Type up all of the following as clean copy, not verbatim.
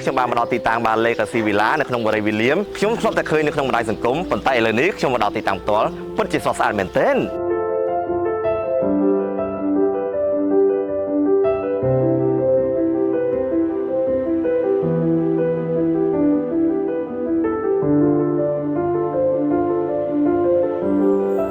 ខ្ញុំបានមកដល់ទីតាំងបានលេកាស៊ីវីឡានៅក្នុងបរិយាវិលៀមខ្ញុំធ្លាប់តែឃើញនៅក្នុងបណ្ដាញសង្គមប៉ុន្តែឥឡូវនេះខ្ញុំមកដល់ទីតាំងផ្ទាល់ពិតជាស្រស់ស្អាតមែនទែន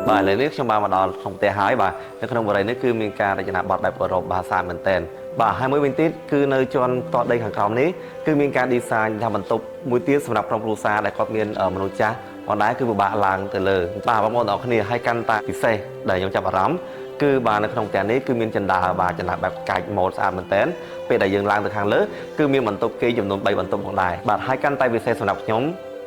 បាទឥឡូវនេះខ្ញុំបានមកដល់ក្នុងផ្ទះហើយបាទនៅក្នុងបរិយានេះគឺមានការរចនាបថបែបអឺរ៉ុបបាទស្អាតមែនទែនបាទហើយមួយវិញទៀតគឺនៅជាន់ផ្ទាល់ដីខាងក្រោមនេះគឺមានការ design ថាបន្ទប់មួយទៀតសម្រាប់ក្រុមគ្រួសារដែលគាត់មានមនុស្សចាស់ផងដែរគឺពិបាកឡើងទៅលើបាទបងប្អូនទាំងអស់គ្នាហើយកាន់តែពិសេសដែលខ្ញុំចាប់អារម្មណ៍គឺបាទនៅក្នុងផ្ទះនេះគឺមានចន្ទាបាទចន្ទាបែបកាច់ម៉ូដស្អាតមែនទែនពេលដែលយើងឡើងទៅខាងលើគឺមានបន្ទប់គេចំនួន3បន្ទប់ផងដែរបាទហើយកាន់តែពិសេសសម្រាប់ខ្ញុំ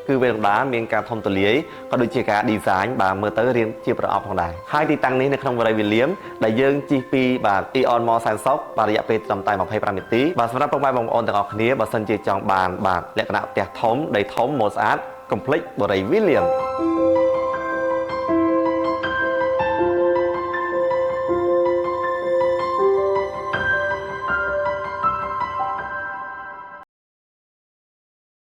គឺវេទិកាមានការធំទូលាយក៏ដូចជាការ design បាទមើលទៅរៀងជាប្រអប់ផងដែរហើយទីតាំងនេះនៅក្នុងបរិយាវិលៀមដែលយើងជិះពីបាទ Eon Mall សែនសុខបាទរយៈពេលត្រឹមតែ25នាទីបាទសម្រាប់ពុកម៉ែបងប្អូនទាំងអស់គ្នាបើសិនជាចង់បានបាទលក្ខណៈផ្ទះធំដីធំម៉ូដស្អាត Complete បរិយាវិលៀម